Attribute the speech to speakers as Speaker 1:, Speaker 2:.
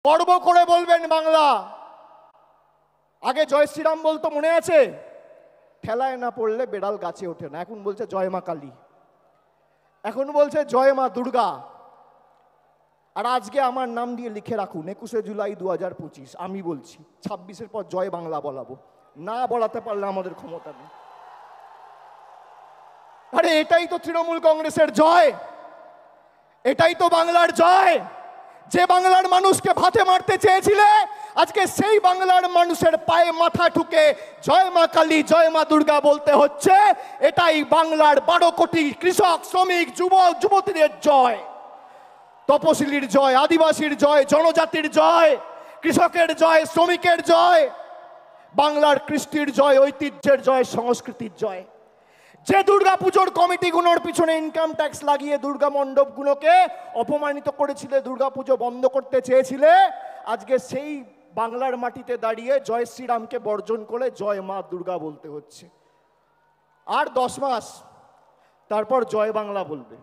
Speaker 1: গর্ব করে বলবেন বাংলা। আগে জয় শ্রীরাম বলতো, মনে আছে? ঠেলায় না পড়লে বেড়াল গাছে ওঠে না। এখন বলছে জয় মা কালী, এখন বলছে জয় মা দুর্গা। আর আজকে আমার নাম দিয়ে লিখে রাখুন 21শে জুলাই 2025। আমি বলছি 26-এর পর জয় বাংলা বলাবো, না বলাতে পারলে আমাদের ক্ষমতা নেই। আরে এটাই তো তৃণমূল কংগ্রেসের জয়, এটাই তো বাংলার জয়। যে বাংলার মানুষকে ভাতে মারতে চেয়েছিলে, আজকে সেই বাংলার মানুষের পায়ে মাথা ঠুকে জয় মা কালী জয় মা দুর্গা বলতে হচ্ছে। এটাই বাংলার 12 কোটি কৃষক, শ্রমিক, যুবক যুবতীদের জয়, তপশিলির জয়, আদিবাসীর জয়, জনজাতির জয়, কৃষকের জয়, শ্রমিকের জয়, বাংলার কৃষ্টির জয়, ঐতিহ্যের জয়, সংস্কৃতির জয়। যে দুর্গাপুজোর কমিটিগুলোর পিছনে ইনকাম ট্যাক্স লাগিয়ে দুর্গা মণ্ডপগুলোকে অপমানিত করেছিলে, দুর্গাপুজো বন্ধ করতে চেয়েছিলে, আজকে সেই বাংলার মাটিতে দাঁড়িয়ে জয় শ্রীরামকে বর্জন করে জয় মা দুর্গা বলতে হচ্ছে। আর 10 মাস তারপর জয় বাংলা বলবে।